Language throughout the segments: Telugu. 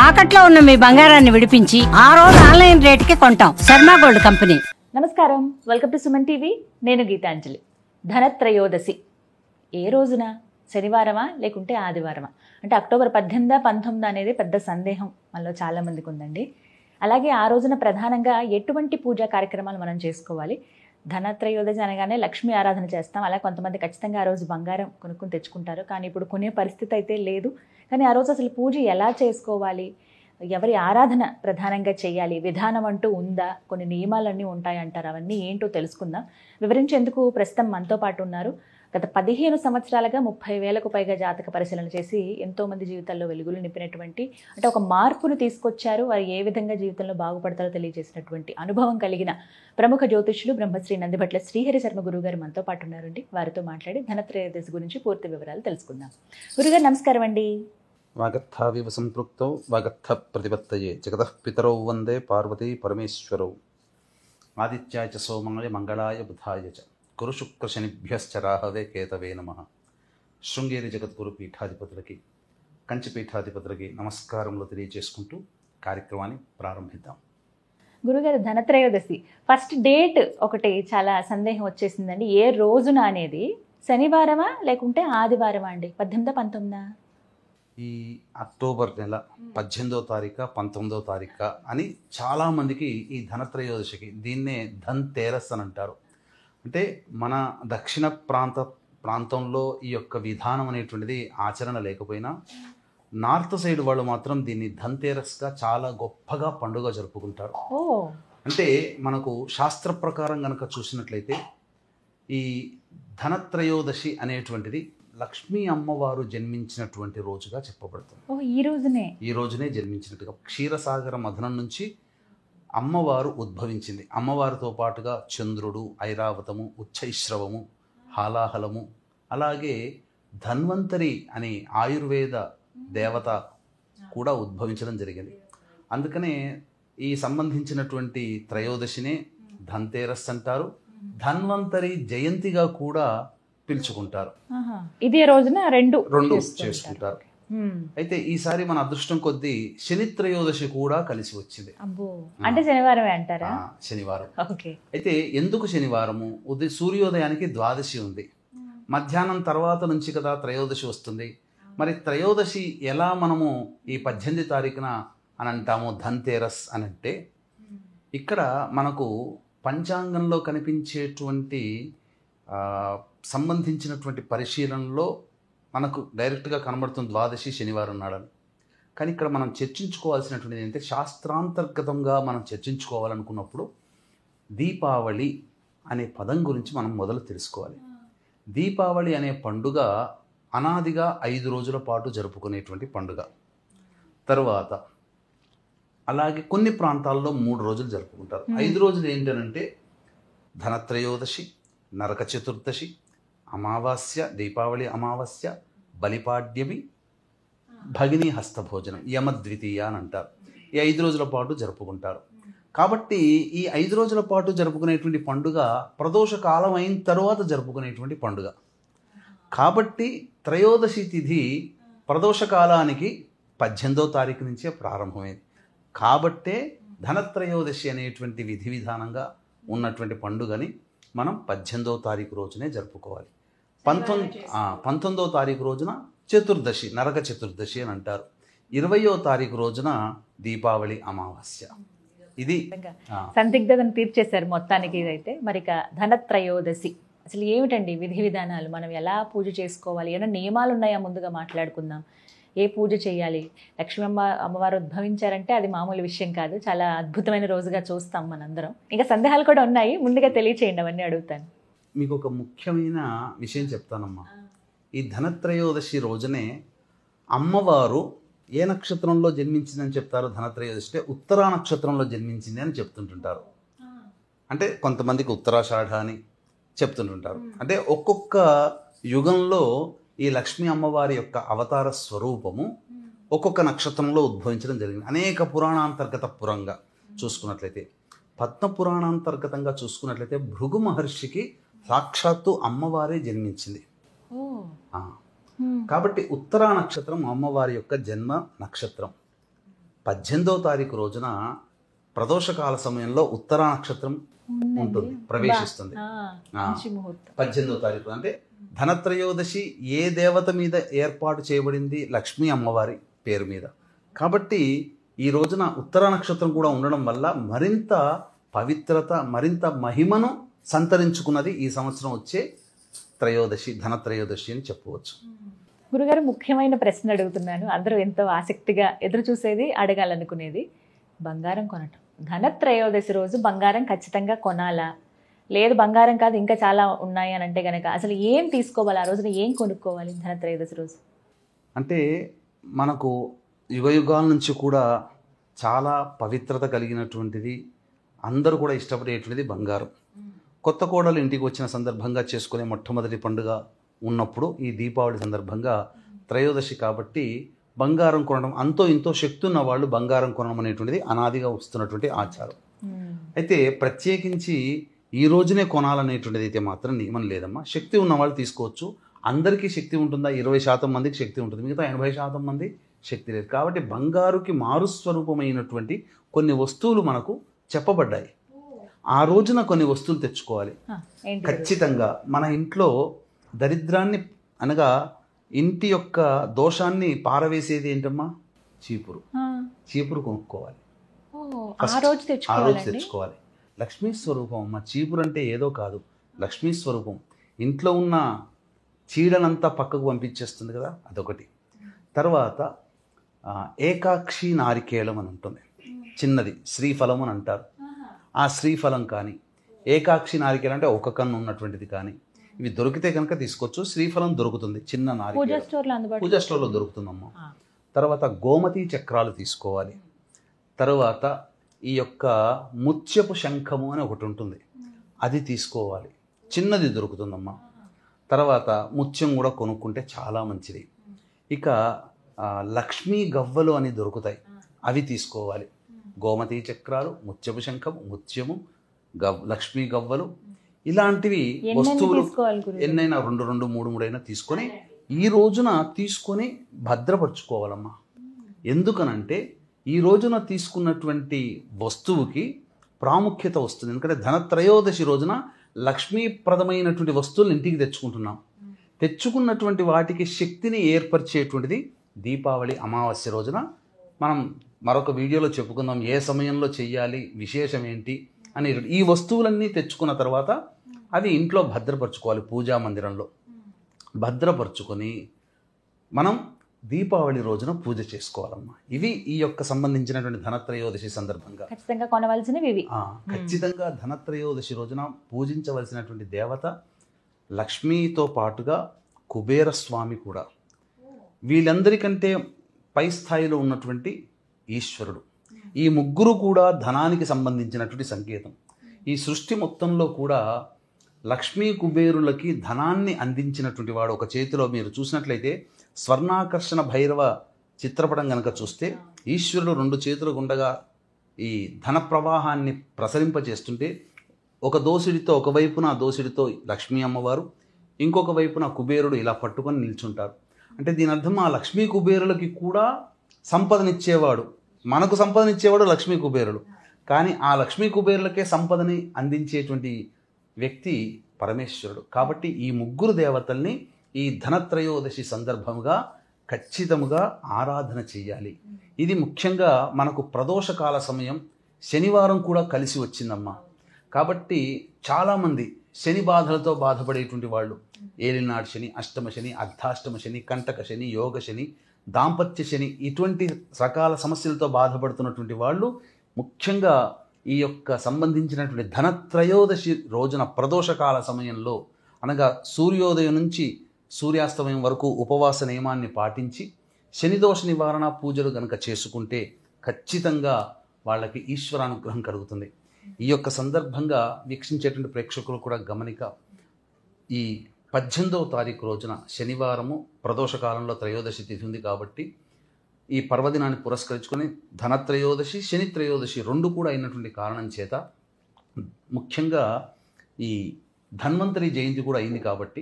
తాకట్లో ఉన్న మీ బంగారాన్ని విడిపించి ఆ రోజు ఆన్లైన్ రేటుకి కొంటాం. Sharma gold company. నమస్కారం, వెల్కమ్ టు సుమన్ టీవీ. నేను గీతాంజలి. ధనత్రయోదశి ఏ రోజున? శనివారమా లేకుంటే ఆదివారమా? అంటే అక్టోబర్ 18, 19 అనేది పెద్ద సందేహం మనలో చాలామందికి ఉందండి. అలాగే ఆ రోజున ప్రధానంగా ఎటువంటి పూజా కార్యక్రమాలు మనం చేసుకోవాలి? ధనత్రయోదశి అనగానే లక్ష్మీ ఆరాధన చేస్తాం. అలా కొంతమంది ఖచ్చితంగా ఆ రోజు బంగారం కొనుక్కొని తెచ్చుకుంటారు. కానీ ఇప్పుడు కొనే పరిస్థితి అయితే లేదు. కానీ ఆ రోజు అసలు పూజ ఎలా చేసుకోవాలి, ఎవరి ఆరాధన ప్రధానంగా చేయాలి, విధానం అంటూ ఉందా, కొన్ని నియమాలన్నీ ఉంటాయంటారు. అవన్నీ ఏంటో తెలుసుకుందాం. వివరించేందుకు ప్రస్తుతం మనతో పాటు ఉన్నారు. గత 15 సంవత్సరాలుగా 30,000కు పైగా జాతక పరిశీలన చేసి ఎంతోమంది జీవితాల్లో వెలుగులు నింపినటువంటి, అంటే ఒక మార్పును తీసుకొచ్చారు, వారు ఏ విధంగా జీవితంలో బాగుపడతారో తెలియజేసినటువంటి అనుభవం కలిగిన ప్రముఖ జ్యోతిష్యులు బ్రహ్మశ్రీ నందిభట్ల శ్రీహరి శర్మ గురువు గారు మనతో పాటు ఉన్నారండి. వారితో మాట్లాడి ధనత్రయోదశి గురించి పూర్తి వివరాలు తెలుసుకుందాం. గురుగారు నమస్కారం అండి. వాగర్థావివ సంపృక్తౌ వాగర్థ ప్రతిపత్తయే జగతః పితరౌ వందే పార్వతీ పరమేశ్వరౌ ఆదిత్యాయ చ సోమాయ మంగళాయ బుధాయ చ గురు శుక్ర శనిభ్యశ్చ రాహవే కేతవే నమః. శృంగేరి జగద్గురు పీఠాధిపతులకి, కంచి పీఠాధిపతులకి నమస్కారములు తెలియజేసుకుంటూ కార్యక్రమాన్ని ప్రారంభిద్దాం. గురుగారు, ధనత్రయోదశి ఫస్ట్ డేట్ ఒకటి చాలా సందేహం వచ్చేసిందండి. ఏ రోజున అనేది? శనివారమా లేకుంటే ఆదివారమా అండి? 18, 19? ఈ అక్టోబర్ నెల 18వ తారీఖు 19వ తారీఖు అని చాలామందికి ఈ ధనత్రయోదశికి దీన్నే ధన్ తేరస్ అని అంటారు. అంటే మన దక్షిణ ప్రాంతంలో ఈ యొక్క విధానం అనేటువంటిది ఆచరణ లేకపోయినా నార్త్ సైడ్ వాళ్ళు మాత్రం దీన్ని ధన్తేరస్గా చాలా గొప్పగా పండుగ జరుపుకుంటారు. అంటే మనకు శాస్త్ర ప్రకారం కనుక చూసినట్లయితే ఈ ధనత్రయోదశి అనేటువంటిది లక్ష్మీ అమ్మవారు జన్మించినటువంటి రోజుగా చెప్పబడుతుంది. ఈ రోజునే జన్మించినట్టుగా క్షీరసాగర మథనం నుంచి అమ్మవారు ఉద్భవించింది. అమ్మవారితో పాటుగా చంద్రుడు, ఐరావతము, ఉచ్చైశ్రవము, హాలాహలము, అలాగే ధన్వంతరి అనే ఆయుర్వేద దేవత కూడా ఉద్భవించడం జరిగింది. అందుకనే ఈ సంబంధించినటువంటి త్రయోదశినే ధన్తేరస్ అంటారు. ధన్వంతరి జయంతిగా కూడా పిలుచుకుంటారు. ఇదే రోజున రెండు చేసుకుంటారు. అయితే ఈసారి మన అదృష్టం కొద్దీ శని త్రయోదశి కూడా కలిసి వచ్చింది. అంటే శనివారమే అంటారా? శనివారం. అయితే ఎందుకు శనివారము? సూర్యోదయానికి ద్వాదశి ఉంది, మధ్యాహ్నం తర్వాత నుంచి కదా త్రయోదశి వస్తుంది. మరి త్రయోదశి ఎలా మనము ఈ 18 తారీఖున అని అంటాము ధన్తేరస్ అని అంటే, ఇక్కడ మనకు పంచాంగంలో కనిపించేటువంటి సంబంధించినటువంటి పరిశీలనలో మనకు డైరెక్ట్గా కనబడుతుంది ద్వాదశి శనివారం నాడని. కానీ ఇక్కడ మనం చర్చించుకోవాల్సినటువంటిది ఏంటంటే, శాస్త్రాంతర్గతంగా మనం చర్చించుకోవాలనుకున్నప్పుడు దీపావళి అనే పదం గురించి మనం మొదలు తెలుసుకోవాలి. దీపావళి అనే పండుగ అనాదిగా 5 రోజుల పాటు జరుపుకునేటువంటి పండుగ. తరువాత అలాగే కొన్ని ప్రాంతాల్లో 3 రోజులు జరుపుకుంటారు. 5 రోజులు ఏంటనంటే ధనత్రయోదశి, నరక చతుర్దశి, అమావాస్య, దీపావళి అమావాస్య, బలిపాడ్యమి, భగిని హస్తభోజనం, యమద్వితీయ అని అంటారు. ఈ 5 రోజుల పాటు జరుపుకుంటారు. కాబట్టి ఈ 5 రోజుల పాటు జరుపుకునేటువంటి పండుగ ప్రదోష కాలం అయిన తర్వాత జరుపుకునేటువంటి పండుగ. కాబట్టి త్రయోదశి తిథి ప్రదోష కాలానికి 18వ తారీఖు నుంచే ప్రారంభమైంది. కాబట్టే ధనత్రయోదశి అనేటువంటి విధి విధానంగా ఉన్నటువంటి పండుగని మనం 18వ తారీఖు రోజునే జరుపుకోవాలి. 19వ తారీఖు రోజున చతుర్దశి, నరక చతుర్దశి అని అంటారు. 20వ తారీఖు రోజున దీపావళి అమావాస్య. ఇది సందిగ్ధతను తీర్చేశారు మొత్తానికి. ఇదైతే మరి ధనత్రయోదశి అసలు ఏమిటండి విధి విధానాలు? మనం ఎలా పూజ చేసుకోవాలి? ఏమైనా నియమాలు ఉన్నాయా? ముందుగా మాట్లాడుకుందాం. ఏ పూజ చేయాలి? లక్ష్మీ అమ్మవారు ఉద్భవించారంటే అది మామూలు విషయం కాదు. చాలా అద్భుతమైన రోజుగా చూస్తాం మనందరం. ఇంకా సందేహాలు కూడా ఉన్నాయి, ముందుగా తెలియచేయండి, అవన్నీ అడుగుతాను. మీకు ఒక ముఖ్యమైన విషయం చెప్తానమ్మా. ఈ ధనత్రయోదశి రోజునే అమ్మవారు ఏ నక్షత్రంలో జన్మించిందని చెప్తారు? ధనత్రయోదశి అంటే ఉత్తరా నక్షత్రంలో జన్మించింది అని చెప్తుంటుంటారు. అంటే కొంతమందికి ఉత్తరాషాఢ అని చెప్తుంటుంటారు. అంటే ఒక్కొక్క యుగంలో ఈ లక్ష్మీ అమ్మవారి యొక్క అవతార స్వరూపము ఒక్కొక్క నక్షత్రంలో ఉద్భవించడం జరిగింది. అనేక పురాణాంతర్గత పురంగా చూసుకున్నట్లయితే, పద్మ పురాణాంతర్గతంగా చూసుకున్నట్లయితే భృగు మహర్షికి సాక్షాత్తు అమ్మవారే జన్మించింది. కాబట్టి ఉత్తరా నక్షత్రం అమ్మవారి యొక్క జన్మ నక్షత్రం. 18వ తారీఖు రోజున ప్రదోషకాల సమయంలో ఉత్తరా నక్షత్రం ఉంటుంది, ప్రవేశిస్తుంది. మంచి ముహూర్తం. 18వ తారీఖు అంటే ధనత్రయోదశి ఏ దేవత మీద ఏర్పాటు చేయబడింది? లక్ష్మీ అమ్మవారి పేరు మీద. కాబట్టి ఈ రోజున ఉత్తరా నక్షత్రం కూడా ఉండడం వల్ల మరింత పవిత్రత, మరింత మహిమను సంతరించుకున్నది ఈ సంవత్సరం వచ్చే త్రయోదశి, ధనత్రయోదశి అని చెప్పవచ్చు. గురుగారు, ముఖ్యమైన ప్రశ్న అడుగుతున్నాను. అందరూ ఎంతో ఆసక్తిగా ఎదురు చూసేది, అడగాలనుకునేది, బంగారం కొనటం. ధనత్రయోదశి రోజు బంగారం ఖచ్చితంగా కొనాలా, లేదు బంగారం కాదు ఇంకా చాలా ఉన్నాయి అని అంటే కనుక అసలు ఏం తీసుకోవాలి? ఆ రోజున ఏం కొనుక్కోవాలి ధనత్రయోదశి రోజు? అంటే మనకు యుగయుగాల నుంచి కూడా చాలా పవిత్రత కలిగినటువంటిది, అందరూ కూడా ఇష్టపడేటువంటిది బంగారం. కొత్త కోడలు ఇంటికి వచ్చిన సందర్భంగా చేసుకునే మొట్టమొదటి పండుగ ఉన్నప్పుడు ఈ దీపావళి సందర్భంగా త్రయోదశి కాబట్టి బంగారం కొనడం, అంతో ఇంతో శక్తి ఉన్న వాళ్ళు బంగారం కొనడం అనేటువంటిది అనాదిగా వస్తున్నటువంటి ఆచారం. అయితే ప్రత్యేకించి ఈ రోజునే కొనాలనేటువంటిది అయితే మాత్రం నియమం లేదమ్మా. శక్తి ఉన్న వాళ్ళు తీసుకోవచ్చు. అందరికీ శక్తి ఉంటుందా? 20% మందికి శక్తి ఉంటుంది, మిగతా 80% మంది శక్తి లేదు. కాబట్టి బంగారుకి మారుస్వరూపమైనటువంటి కొన్ని వస్తువులు మనకు చెప్పబడ్డాయి. ఆ రోజున కొన్ని వస్తువులు తెచ్చుకోవాలి. ఖచ్చితంగా మన ఇంట్లో దరిద్రాన్ని అనగా ఇంటి యొక్క దోషాన్ని పారవేసేది ఏంటమ్మా? చీపురు. చీపురు కొనుక్కోవాలి. ఆ రోజు తెచ్చుకోవాలి. లక్ష్మీ స్వరూపం అమ్మ. చీపురు అంటే ఏదో కాదు, లక్ష్మీ స్వరూపం. ఇంట్లో ఉన్న చీడనంతా పక్కకు పంపించేస్తుంది కదా, అదొకటి. తర్వాత ఏకాక్షి నారికేళం అని ఉంటుంది, చిన్నది శ్రీఫలం అని అంటారు. ఆ శ్రీఫలం కానీ ఏకాక్షి నారికేళం అంటే ఒక కన్ను ఉన్నటువంటిది కానీ ఇవి దొరికితే కనుక తీసుకోవచ్చు. శ్రీఫలం దొరుకుతుంది, చిన్న నారికేళం పూజా స్టోర్లో దొరుకుతుందమ్మా. తర్వాత గోమతి చక్రాలు తీసుకోవాలి. తర్వాత ఈ యొక్క ముత్యపు శంఖము అని ఒకటి ఉంటుంది, అది తీసుకోవాలి, చిన్నది దొరుకుతుందమ్మా. తర్వాత ముత్యం కూడా కొనుక్కుంటే చాలా మంచిది. ఇక లక్ష్మీ గవ్వలు అని దొరుకుతాయి, అవి తీసుకోవాలి. గోమతి చక్రాలు, ముత్యపు శంఖము, ముత్యము, లక్ష్మీ గవ్వలు, ఇలాంటివి వస్తువులు ఎన్నైనా 2, 3 అయినా తీసుకొని ఈ రోజున తీసుకొని భద్రపరచుకోవాలమ్మా. ఎందుకనంటే ఈ రోజున తీసుకున్నటువంటి వస్తువుకి ప్రాముఖ్యత వస్తుంది. ఎందుకంటే ధనత్రయోదశి రోజున లక్ష్మీప్రదమైనటువంటి వస్తువులు ఇంటికి తెచ్చుకుంటున్నాం. తెచ్చుకున్నటువంటి వాటికి శక్తిని ఏర్పరిచేటువంటిది దీపావళి అమావాస్య రోజున. మనం మరొక వీడియోలో చెప్పుకుందాం ఏ సమయంలో చెయ్యాలి, విశేషం ఏంటి అని. ఈ వస్తువులన్నీ తెచ్చుకున్న తర్వాత అవి ఇంట్లో భద్రపరచుకోవాలి. పూజా మందిరంలో భద్రపరచుకొని మనం దీపావళి రోజున పూజ చేసుకోవాలమ్మా. ఇవి ఈ యొక్క సంబంధించినటువంటి ధనత్రయోదశి సందర్భంగా ఖచ్చితంగా కొనవలసినవి ఇవి. ఖచ్చితంగా ధనత్రయోదశి రోజున పూజించవలసినటువంటి దేవత లక్ష్మీతో పాటుగా కుబేర స్వామి కూడా. వీళ్ళందరికంటే పై స్థాయిలో ఉన్నటువంటి ఈశ్వరుడు. ఈ ముగ్గురు కూడా ధనానికి సంబంధించినటువంటి సంకేతం. ఈ సృష్టి మొత్తంలో కూడా లక్ష్మీ కుబేరులకి ధనాన్ని అందించినటువంటి వాడు. ఒక చేతిలో మీరు చూసినట్లయితే స్వర్ణాకర్షణ భైరవ చిత్రపటం కనుక చూస్తే ఈశ్వరుడు 2 చేతులు గుండగా ఈ ధన ప్రవాహాన్ని ప్రసరింపజేస్తుంటే ఒక దోసిడితో, ఒకవైపున దోసిడితో లక్ష్మీ అమ్మవారు, ఇంకొక వైపున కుబేరుడు ఇలా పట్టుకొని నిల్చుంటారు. అంటే దీని అర్థం ఆ లక్ష్మీ కుబేరులకి కూడా సంపదనిచ్చేవాడు, మనకు సంపదనిచ్చేవాడు లక్ష్మీ కుబేరుడు. కానీ ఆ లక్ష్మీ కుబేరులకే సంపదని అందించేటువంటి వ్యక్తి పరమేశ్వరుడు. కాబట్టి ఈ ముగ్గురు దేవతల్ని ఈ ధనత్రయోదశి సందర్భంగా ఖచ్చితంగా ఆరాధన చేయాలి. ఇది ముఖ్యంగా మనకు ప్రదోషకాల సమయం శనివారం కూడా కలిసి వచ్చిందమ్మా. కాబట్టి చాలామంది శని బాధలతో బాధపడేటువంటి వాళ్ళు, ఏలినాడు శని, అష్టమ శని, అర్ధాష్టమ శని, కంటక శని, యోగ శని, దాంపత్య శని, ఇటువంటి రకాల సమస్యలతో బాధపడుతున్నటువంటి వాళ్ళు ముఖ్యంగా ఈ యొక్క సంబంధించినటువంటి ధనత్రయోదశి రోజున ప్రదోషకాల సమయంలో అనగా సూర్యోదయం నుంచి సూర్యాస్తమయం వరకు ఉపవాస నియమాన్ని పాటించి శనిదోష నివారణ పూజలు కనుక చేసుకుంటే ఖచ్చితంగా వాళ్ళకి ఈశ్వరానుగ్రహం కలుగుతుంది. ఈ యొక్క సందర్భంగా వీక్షించేటువంటి ప్రేక్షకులు కూడా గమనిక, ఈ 18వ తారీఖు రోజున శనివారము ప్రదోషకాలంలో త్రయోదశి తిథి ఉంది కాబట్టి ఈ పర్వదినాన్ని పురస్కరించుకొని ధనత్రయోదశి, శని త్రయోదశి 2 కూడా అయినటువంటి కారణం చేత ముఖ్యంగా ఈ ధన్వంతరి జయంతి కూడా అయింది కాబట్టి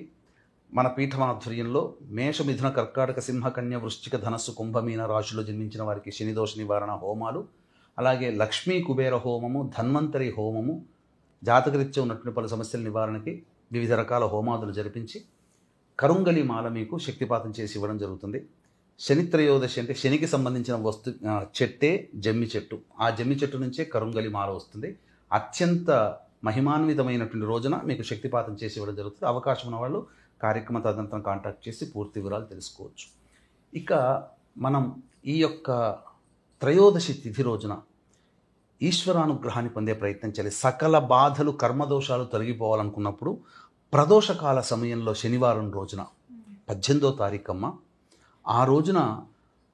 మన పీఠమాధ్వర్యంలో మేష మిథున కర్కాటక సింహ కన్య వృశ్చిక ధనస్సు కుంభమీన రాశిలో జన్మించిన వారికి శనిదోష నివారణ హోమాలు, అలాగే లక్ష్మీ కుబేర హోమము, ధన్వంతరి హోమము, జాతకరీత్యా ఉన్నటువంటి పలు సమస్యల నివారణకి వివిధ రకాల హోమాదులు జరిపించి కరుంగలి మాల మీకు శక్తిపాతం చేసి ఇవ్వడం జరుగుతుంది. శనిత్రయోదశి అంటే శనికి సంబంధించిన చెట్టే జమ్మి చెట్టు. ఆ జమ్మి చెట్టు నుంచే కరుంగలి మాల వస్తుంది. అత్యంత మహిమాన్వితమైనటువంటి రోజున మీకు శక్తిపాతం చేసి ఇవ్వడం జరుగుతుంది. అవకాశం ఉన్న వాళ్ళు కార్యక్రమ తదనంతరం కాంటాక్ట్ చేసి పూర్తి వివరాలు తెలుసుకోవచ్చు. ఇక మనం ఈ యొక్క త్రయోదశి తిథి రోజున ఈశ్వరానుగ్రహాన్ని పొందే ప్రయత్నం చేయాలి. సకల బాధలు కర్మదోషాలు తొలగిపోవాలనుకున్నప్పుడు ప్రదోషకాల సమయంలో శనివారం రోజున 18వ తారీఖమ్మ, ఆ రోజున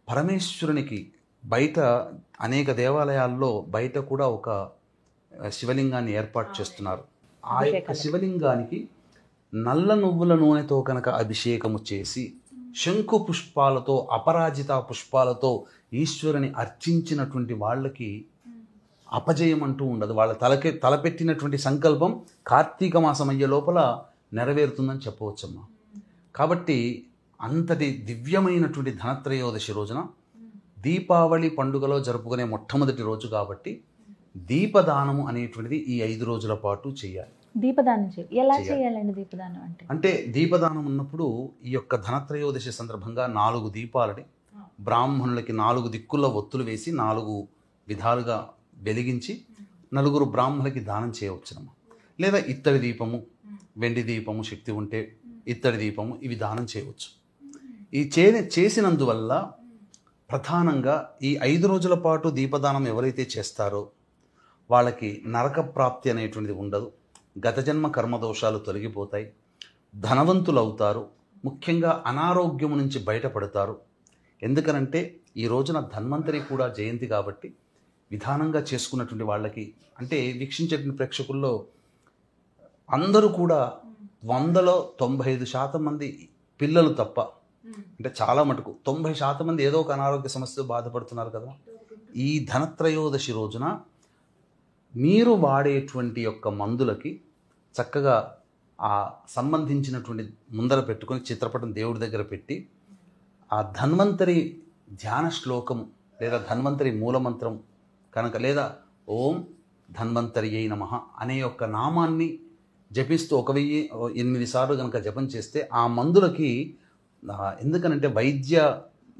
పరమేశ్వరునికి బయట అనేక దేవాలయాల్లో బయట కూడా ఒక శివలింగాన్ని ఏర్పాటు చేస్తున్నారు. ఆ యొక్క శివలింగానికి నల్ల నువ్వుల నూనెతో కనుక అభిషేకము చేసి శంకు పుష్పాలతో అపరాజిత పుష్పాలతో ఈశ్వరుని అర్చించినటువంటి వాళ్ళకి అపజయం అంటూ ఉండదు. వాళ్ళ తలపెట్టినటువంటి సంకల్పం కార్తీక మాసం అయ్యే లోపల నెరవేరుతుందని చెప్పవచ్చమ్మా. కాబట్టి అంతటి దివ్యమైనటువంటి ధనత్రయోదశి రోజున దీపావళి పండుగలో జరుపుకునే మొట్టమొదటి రోజు కాబట్టి దీపదానము అనేటువంటిది ఈ 5 రోజుల పాటు చేయాలి. దీపదానం ఎలా చేయాలండి? దీపదానం అంటే దీపదానం ఉన్నప్పుడు ఈ యొక్క ధనత్రయోదశి సందర్భంగా 4 దీపాలని బ్రాహ్మణులకి 4 దిక్కుల్లో ఒత్తులు వేసి 4 విధాలుగా వెలిగించి 4 బ్రాహ్మణులకి దానం చేయవచ్చునమ్మ. లేదా ఇత్తడి దీపము, వెండి దీపము, శక్తి ఉంటే ఇత్తడి దీపము, ఇవి దానం చేయవచ్చు. ఈ చేసినందువల్ల ప్రధానంగా ఈ 5 రోజుల పాటు దీపదానం ఎవరైతే చేస్తారో వాళ్ళకి నరక ప్రాప్తి అనేటువంటిది ఉండదు. గత జన్మ కర్మదోషాలు తొలగిపోతాయి, ధనవంతులు అవుతారు, ముఖ్యంగా అనారోగ్యము నుంచి బయటపడతారు. ఎందుకనంటే ఈ రోజున ధన్వంతరి కూడా జయంతి కాబట్టి విధానంగా చేసుకున్నటువంటి వాళ్ళకి, అంటే వీక్షించేటువంటి ప్రేక్షకుల్లో అందరూ కూడా 100లో 95% మంది పిల్లలు తప్ప, అంటే చాలా మటుకు 90% మంది ఏదో ఒక అనారోగ్య సమస్యతో బాధపడుతున్నారు కదా. ఈ ధనత్రయోదశి రోజున మీరు వాడేటువంటి యొక్క మందులకి చక్కగా ఆ సంబంధించినటువంటి ముందర పెట్టుకొని చిత్రపటం దేవుడి దగ్గర పెట్టి ఆ ధన్వంతరి ధ్యాన శ్లోకము లేదా ధన్వంతరి మూలమంత్రం కనుక, లేదా ఓం ధన్వంతరి అయి నమః అనే యొక్క నామాన్ని జపిస్తూ 1008 సార్లు కనుక జపం చేస్తే ఆ మందులకి, ఎందుకనంటే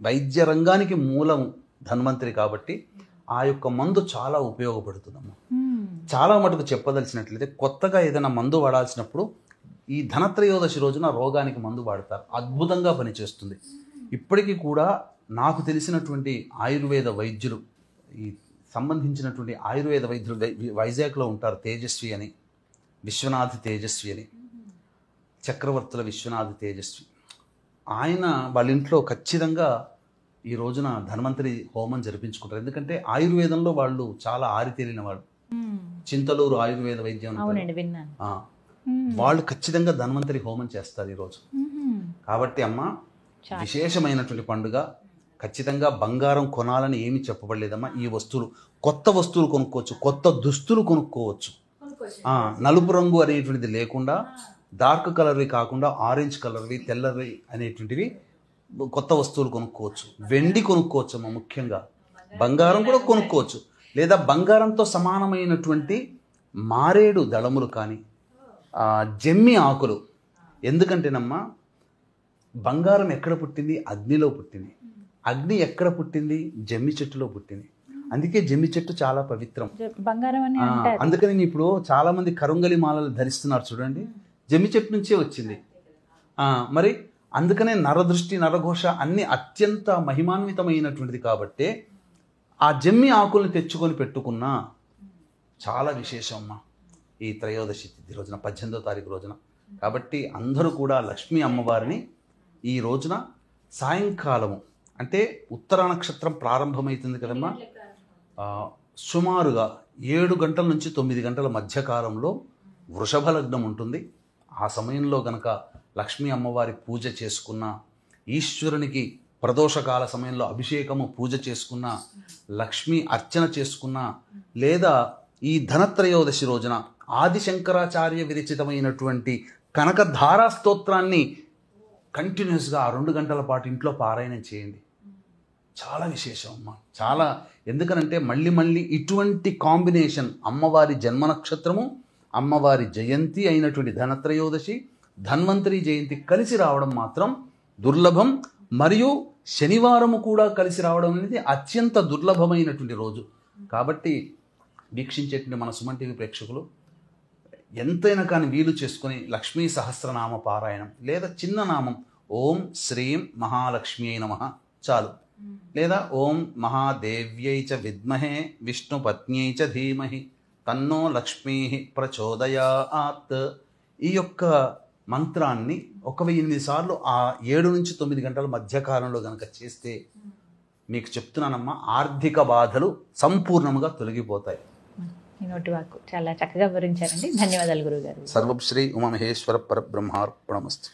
వైద్య రంగానికి మూలం ధన్వంతరి కాబట్టి ఆ యొక్క మందు చాలా ఉపయోగపడుతుందమ్మా. చాలా మటుకు చెప్పదలిచినట్లయితే కొత్తగా ఏదైనా మందు వాడాల్సినప్పుడు ఈ ధనత్రయోదశి రోజున రోగానికి మందు వాడతారు. అద్భుతంగా పనిచేస్తుంది. ఇప్పటికీ కూడా నాకు తెలిసినటువంటి ఆయుర్వేద వైద్యులు, ఈ సంబంధించినటువంటి ఆయుర్వేద వైద్యులు వైజాగ్లో ఉంటారు. తేజస్వి అని, విశ్వనాథ్ తేజస్వి అని, చక్రవర్తుల విశ్వనాథ్ తేజస్వి. ఆయన వాళ్ళ ఇంట్లో ఖచ్చితంగా ఈ రోజున ధన్వంతరి హోమం జరిపించుకుంటారు. ఎందుకంటే ఆయుర్వేదంలో వాళ్ళు చాలా ఆరితేరిన వాళ్ళు. చింతలూరు ఆయుర్వేద వైద్యం వాళ్ళు ఖచ్చితంగా ధన్వంతరి హోమం చేస్తారు ఈరోజు. కాబట్టి అమ్మ, విశేషమైనటువంటి పండుగ. ఖచ్చితంగా బంగారం కొనాలని ఏమి చెప్పబడలేదమ్మా. ఈ వస్తువులు, కొత్త వస్తువులు కొనుక్కోవచ్చు, కొత్త దుస్తులు కొనుక్కోవచ్చు. నలుపు రంగు అనేటువంటిది లేకుండా, డార్క్ కలర్వి కాకుండా ఆరెంజ్ కలర్వి, తెల్లవి అనేటువంటివి కొత్త వస్తువులు కొనుక్కోవచ్చు. వెండి కొనుక్కోవచ్చు అమ్మ. ముఖ్యంగా బంగారం కూడా కొనుక్కోవచ్చు. లేదా బంగారంతో సమానమైనటువంటి మారేడు దళములు కానీ, జమ్మి ఆకులు. ఎందుకంటేనమ్మా, బంగారం ఎక్కడ పుట్టింది? అగ్నిలో పుట్టింది. అగ్ని ఎక్కడ పుట్టింది? జమ్మి చెట్టులో పుట్టింది. అందుకే జమ్మి చెట్టు చాలా పవిత్రం. అందుకని ఇప్పుడు చాలా మంది కరుంగలి మాలలు ధరిస్తున్నారు చూడండి, జమ్మి చెట్టు నుంచే వచ్చింది. మరి అందుకనే నరదృష్టి, నరఘోష అన్ని అత్యంత మహిమాన్వితమైనటువంటిది కాబట్టే ఆ జమ్మి ఆకుల్ని తెచ్చుకొని పెట్టుకున్నా చాలా విశేషం అమ్మా ఈ త్రయోదశి తిథి రోజున, 18వ తారీఖు రోజున. కాబట్టి అందరూ కూడా లక్ష్మీ అమ్మవారిని ఈ రోజున సాయంకాలము, అంటే ఉత్తర నక్షత్రం ప్రారంభమవుతుంది కదమ్మా, సుమారుగా 7 గంటల నుంచి 9 గంటల మధ్యకాలంలో వృషభ లగ్నం ఉంటుంది. ఆ సమయంలో గనక లక్ష్మీ అమ్మవారి పూజ చేసుకున్న, ఈశ్వరునికి ప్రదోషకాల సమయంలో అభిషేకము పూజ చేసుకున్న, లక్ష్మీ అర్చన చేసుకున్న, లేదా ఈ ధనత్రయోదశి రోజున ఆదిశంకరాచార్య విరచితమైనటువంటి కనకధారా స్తోత్రాన్ని కంటిన్యూస్గా ఆ 2 గంటల పాటు ఇంట్లో పారాయణం చేయండి. చాలా విశేషం అమ్మ. చాలా, ఎందుకనంటే మళ్ళీ మళ్ళీ ఇటువంటి కాంబినేషన్, అమ్మవారి జన్మ నక్షత్రము, అమ్మవారి జయంతి అయినటువంటి ధనత్రయోదశి, ధన్వంతరి జయంతి కలిసి రావడం మాత్రం దుర్లభం. మరియు శనివారము కూడా కలిసి రావడం అనేది అత్యంత దుర్లభమైనటువంటి రోజు. కాబట్టి వీక్షించేటువంటి మన సుమన్ టీవీ ప్రేక్షకులు ఎంతైనా కానీ వీలు చేసుకొని లక్ష్మీ సహస్రనామ పారాయణం, లేదా చిన్న నామం ఓం శ్రీం మహాలక్ష్మీ నమః చాలు, లేదా ఓం మహాదేవ్యై చ విద్మహే విష్ణుపత్న్యై చ ధీమహి తన్నో లక్ష్మీ ప్రచోదయాత్, ఈ యొక్క మంత్రాన్ని 1008 సార్లు ఆ 7 నుంచి 9 గంటల మధ్యకాలంలో కనుక చేస్తే మీకు చెప్తున్నానమ్మా, ఆర్థిక బాధలు సంపూర్ణంగా తొలగిపోతాయి. ఈ నోటి వాక్కు చాలా చక్కగా వివరించారండి. ధన్యవాదాలు గురుగారు. సర్వం శ్రీ ఉమామహేశ్వర పరబ్రహ్మార్పణమస్తు.